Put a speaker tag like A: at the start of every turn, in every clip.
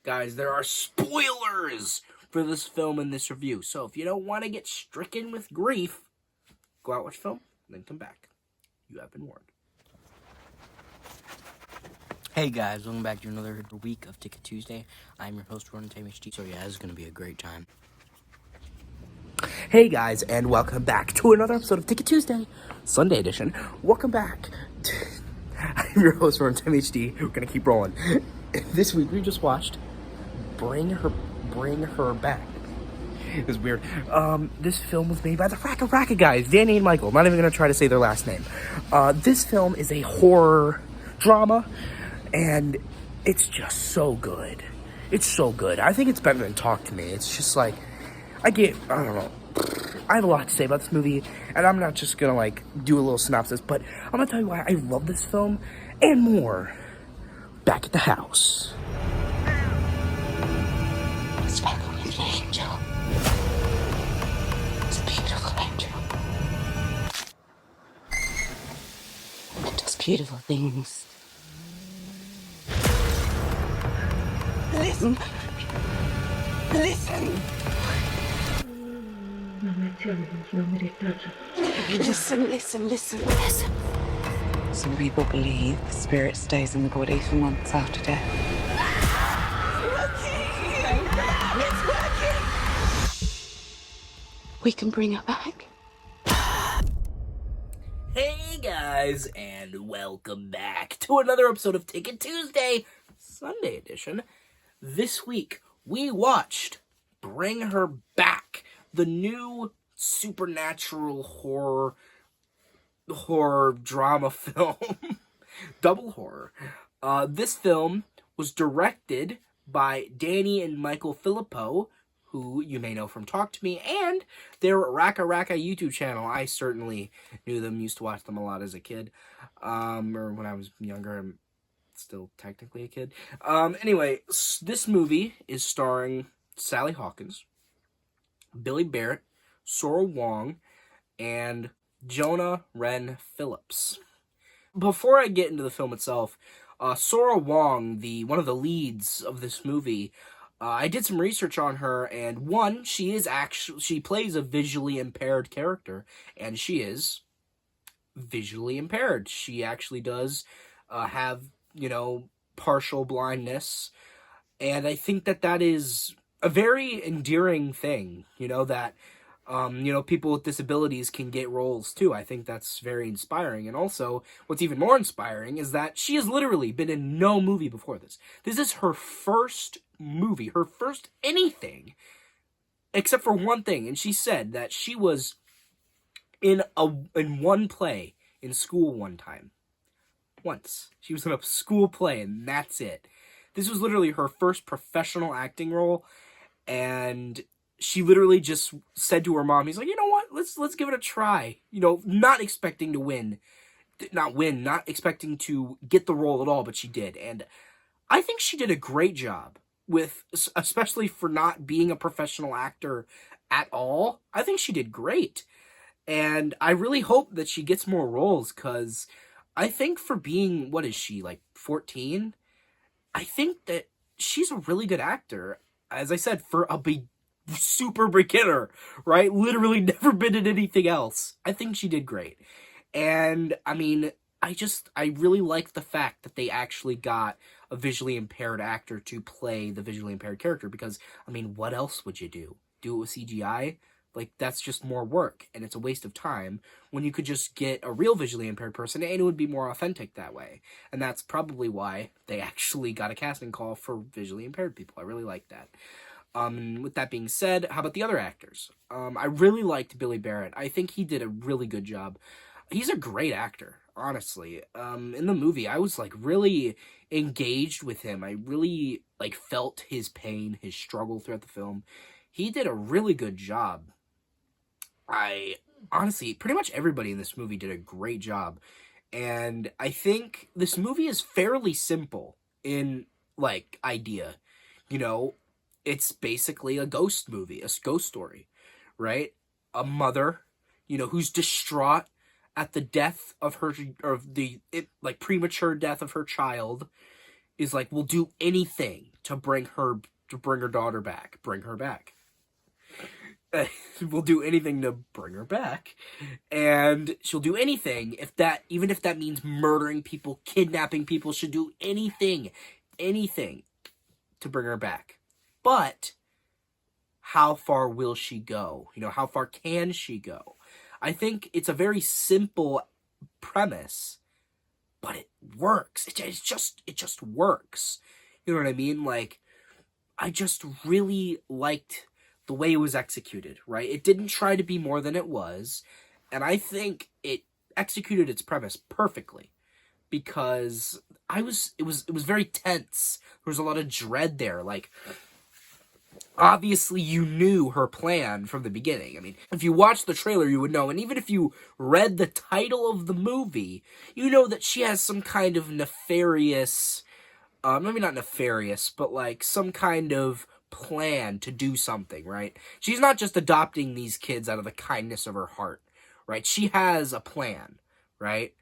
A: Guys, there are spoilers for this film in this review. So if you don't want to get stricken with grief, go out, watch the film, then come back. You have been warned. Hey guys, welcome back to another week of Ticket Tuesday. I'm your host, Ron TMHD. So yeah, this is going to be a great time. Hey guys, and welcome back to another episode of Ticket Tuesday, Sunday edition. Welcome back. I'm your host, Ron TMHD. We're going to keep rolling. This week we just watched Bring Her Back. It was weird. This film was made by the Racka guys, Danny and Michael. I'm not even going to try to say their last name. This film is a horror drama, and it's just so good. It's so good. I think it's better than Talk to Me. It's just like, I don't know. I have a lot to say about this movie, and I'm not just going to, do a little synopsis, but I'm going to tell you why I love this film and more back at the house.
B: It's fucking an angel. It's a beautiful angel. It does beautiful things. Listen. Listen. Listen. Some people believe the spirit stays in the body for months after death. It's working! We can bring her back.
A: Hey guys, and welcome back to another episode of Ticket Tuesday, Sunday edition. This week, we watched Bring Her Back, the new supernatural horror drama film. Double horror. This film was directed by Danny and Michael Philippou, who you may know from Talk to Me, and their Racka YouTube channel. I certainly knew them, used to watch them a lot as a kid, or when I was younger. I'm still technically a kid. Anyway, this movie is starring Sally Hawkins, Billy Barrett, Sora Wong, and Jonah Wren Phillips. Before I get into the film itself, Sora Wong, one of the leads of this movie, I did some research on her, and one, she plays a visually impaired character, and she is visually impaired. She actually does have, partial blindness, and I think that is a very endearing thing, that people with disabilities can get roles too. I think that's very inspiring. And also, what's even more inspiring is that she has literally been in no movie before this. This is her first movie, her first anything, except for one thing. And she said that she was in one play in school one time. Once. She was in a school play, and that's it. This was literally her first professional acting role, and she literally just said to her mom, he's like, you know what, let's give it a try. Not expecting to win. Not expecting to get the role at all, but she did. And I think she did a great job especially for not being a professional actor at all. I think she did great. And I really hope that she gets more roles, because I think for being, what is she, 14? I think that she's a really good actor. As I said, for a super beginner, right? Literally never been in anything else. I think she did great. And, I really like the fact that they actually got a visually impaired actor to play the visually impaired character, because, what else would you do? Do it with CGI? That's just more work, and it's a waste of time when you could just get a real visually impaired person, and it would be more authentic that way. And that's probably why they actually got a casting call for visually impaired people. I really like that. With that being said, how about the other actors? I really liked Billy Barrett. I think he did a really good job. He's a great actor, honestly. In the movie, I was, really engaged with him. I really, felt his pain, his struggle throughout the film. He did a really good job. Honestly, pretty much everybody in this movie did a great job. And I think this movie is fairly simple in, idea. It's basically a ghost movie, a ghost story, right? A mother, who's distraught at the death of premature death of her child, is like, we'll do anything to bring her daughter back. Bring her back. We'll do anything to bring her back. And she'll do anything, even if that means murdering people, kidnapping people. She'll do anything to bring her back. But how far will she go? How far can she go? I think it's a very simple premise, but it works. It just works. You know what I mean? Like, I just really liked the way it was executed, right? It didn't try to be more than it was, and I think it executed its premise perfectly, because it was very tense. There was a lot of dread there. Like, obviously you knew her plan from the beginning. I mean, if you watched the trailer, you would know, and even if you read the title of the movie, you know that she has some kind of nefarious, maybe not nefarious, but like some kind of plan to do something, right? She's not just adopting these kids out of the kindness of her heart, right? She has a plan, right?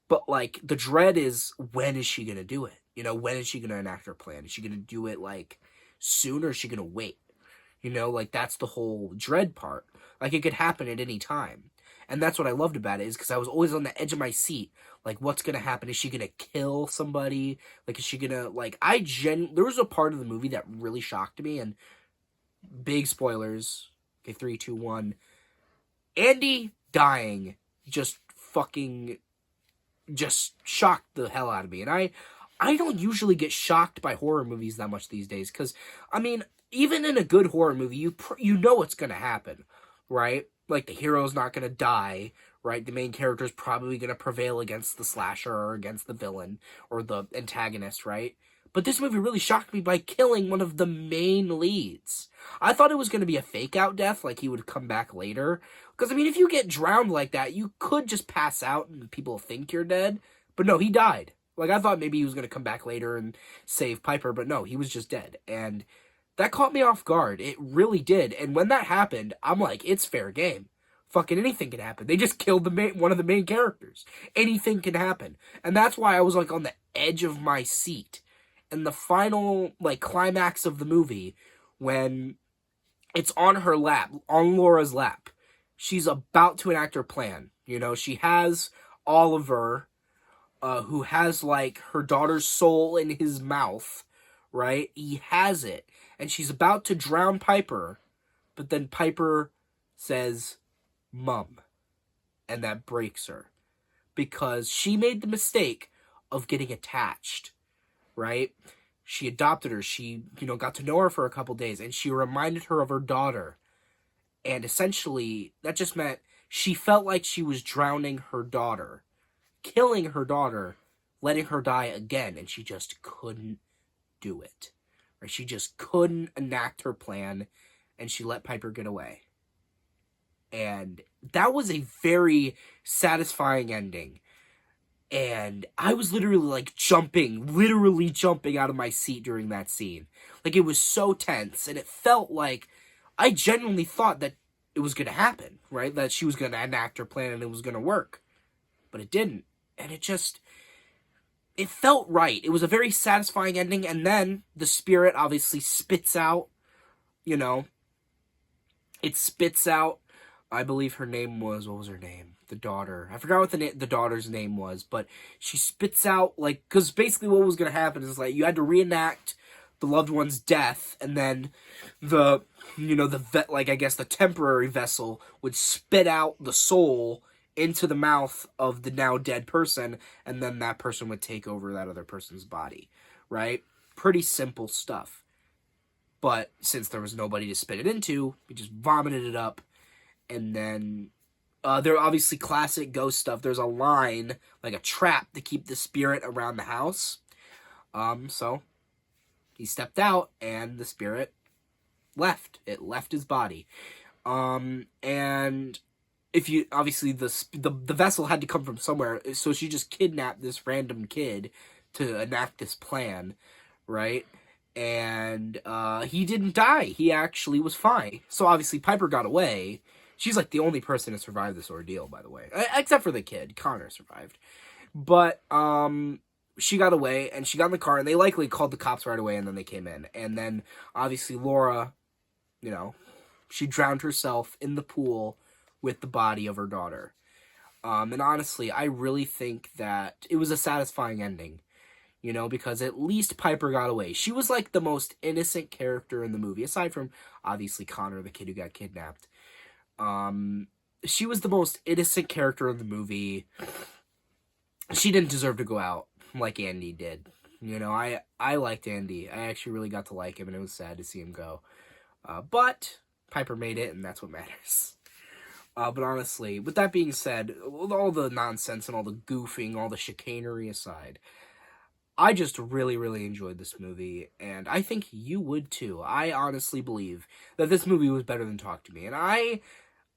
A: But like, the dread is, when is she gonna do it? When is she gonna enact her plan? Is she gonna do it like soon, or is she gonna wait? Like, that's the whole dread part. Like, it could happen at any time. And that's what I loved about it, is because I was always on the edge of my seat. Like, what's gonna happen? Is she gonna kill somebody? Like, is she gonna, like, there was a part of the movie that really shocked me, and big spoilers. Okay, 3, 2, 1. Andy dying just shocked the hell out of me. And I don't usually get shocked by horror movies that much these days, because, I mean, even in a good horror movie, you know what's gonna happen, right? Like, the hero's not gonna die, right? The main character's probably gonna prevail against the slasher, or against the villain, or the antagonist, right? But this movie really shocked me by killing one of the main leads. I thought it was gonna be a fake-out death, like he would come back later. Because, I mean, if you get drowned like that, you could just pass out and people think you're dead. But no, he died. Like, I thought maybe he was gonna come back later and save Piper, but no, he was just dead. And that caught me off guard. It really did. And when that happened, I'm like, it's fair game. Fucking anything can happen. They just killed one of the main characters. Anything can happen. And that's why I was, like, on the edge of my seat. And the final, like, climax of the movie, when it's on her lap, on Laura's lap, she's about to enact her plan. She has Oliver, who has, like, her daughter's soul in his mouth, right? He has it. And she's about to drown Piper, but then Piper says, "Mum." And that breaks her. Because she made the mistake of getting attached, right? She adopted her. She, got to know her for a couple days, and she reminded her of her daughter. And essentially, that just meant she felt like she was drowning her daughter, killing her daughter, letting her die again, and she just couldn't do it. Right? She just couldn't enact her plan, and she let Piper get away. And that was a very satisfying ending. And I was literally jumping out of my seat during that scene. Like, it was so tense, and it felt like I genuinely thought that it was going to happen, right? That she was going to enact her plan and it was going to work. But it didn't. And it felt right. It was a very satisfying ending, and then the spirit obviously spits out, it spits out, I believe her name was, what was her name? The daughter. I forgot what the daughter's name was, but she spits out, like, because basically what was going to happen is, like, you had to reenact the loved one's death, and then the temporary vessel would spit out the soul into the mouth of the now dead person, and then that person would take over that other person's body, right? Pretty simple stuff. But since there was nobody to spit it into, we just vomited it up, and then there are obviously classic ghost stuff. There's a line, like a trap, to keep the spirit around the house. So he stepped out, and the spirit left. It left his body. And if you, obviously, the vessel had to come from somewhere, so she just kidnapped this random kid to enact this plan, right? And he didn't die. He actually was fine. So obviously Piper got away. She's like the only person to survive this ordeal, by the way. Except for the kid. Connor survived. But she got away, and she got in the car, and they likely called the cops right away, and then they came in. And then, obviously, Laura, you know, she drowned herself in the pool with the body of her daughter. And honestly, I really think that it was a satisfying ending, you know, because at least Piper got away. She was, like, the most innocent character in the movie, aside from, obviously, Connor, the kid who got kidnapped. She was the most innocent character in the movie. She didn't deserve to go out like Andy did. You know, I liked Andy. I actually really got to like him, and it was sad to see him go. But Piper made it, and that's what matters. But honestly, with that being said, with all the nonsense and all the goofing, all the chicanery aside, I just really, really enjoyed this movie, and I think you would too. I honestly believe that this movie was better than Talk to Me, and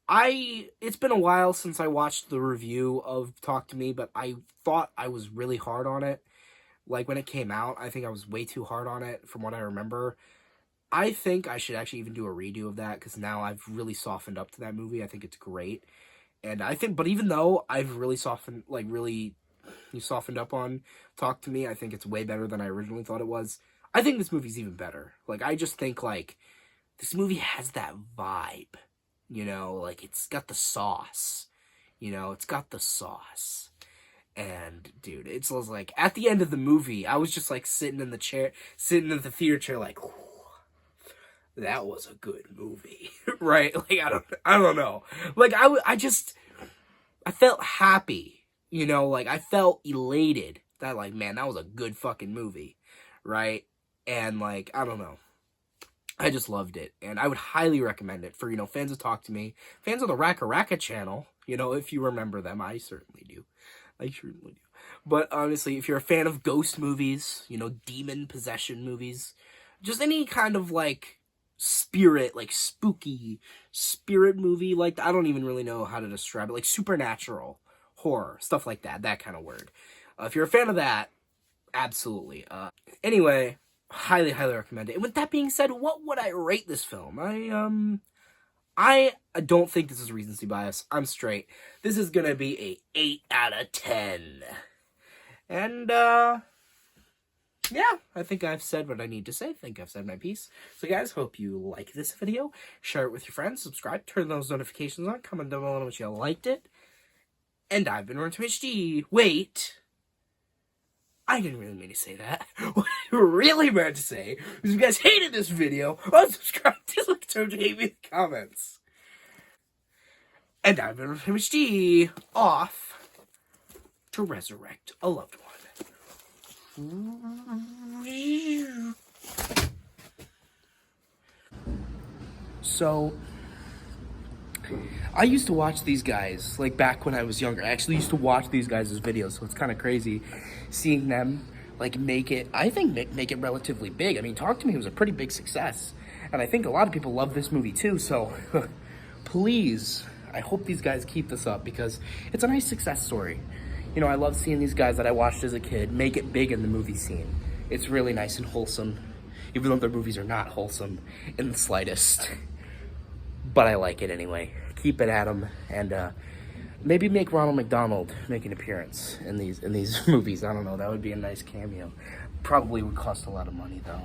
A: it's been a while since I watched the review of Talk to Me, but I thought I was really hard on it. Like, when it came out, I think I was way too hard on it, from what I remember. I think I should actually even do a redo of that, because now I've really softened up to that movie. I think it's great. And I think, but even though I've really softened up on Talk to Me, I think it's way better than I originally thought it was. I think this movie's even better. Like, I just think, like, this movie has that vibe. You know, like, it's got the sauce. You know, it's got the sauce. And, dude, it's like, at the end of the movie, I was just, like, sitting in the theater chair, like, that was a good movie. Right? Like, I don't know. Like, I felt happy. You know, like, I felt elated that, like, man, that was a good fucking movie. Right? And, like, I don't know. I just loved it, and I would highly recommend it for, you know, fans of Talk to Me, fans of the Raka Raka channel, you know, if you remember them. I certainly do. But honestly, if you're a fan of ghost movies, you know, demon possession movies, just any kind of, like, spirit, like, spooky spirit movie, like, I don't even really know how to describe it, like, supernatural, horror, stuff like that kind of word. If you're a fan of that, absolutely. Anyway, highly recommend it. And with that being said, what would I rate this film? I don't think this is recency bias. I'm straight. This is gonna be a 8 out of 10. And, yeah, I think I've said what I need to say. I think I've said my piece. So, guys, hope you like this video. Share it with your friends. Subscribe. Turn those notifications on. Comment down below if you liked it. And I've been Run to HD. Wait. I didn't really mean to say that. What I really meant to say was, if you guys hated this video, unsubscribe, dislike, don't hate me in the comments. And I've been HD, off to resurrect a loved one. So, I used to watch these guys, like, back when I was younger. I actually used to watch these guys' videos, so it's kind of crazy seeing them, like, make it relatively big. I mean, Talk to Me was a pretty big success, and I think a lot of people love this movie, too, so please, I hope these guys keep this up, because it's a nice success story. You know, I love seeing these guys that I watched as a kid make it big in the movie scene. It's really nice and wholesome, even though their movies are not wholesome in the slightest. But I like it anyway. Keep it at them, and maybe make Ronald McDonald make an appearance in these movies. I don't know. That would be a nice cameo. Probably would cost a lot of money though.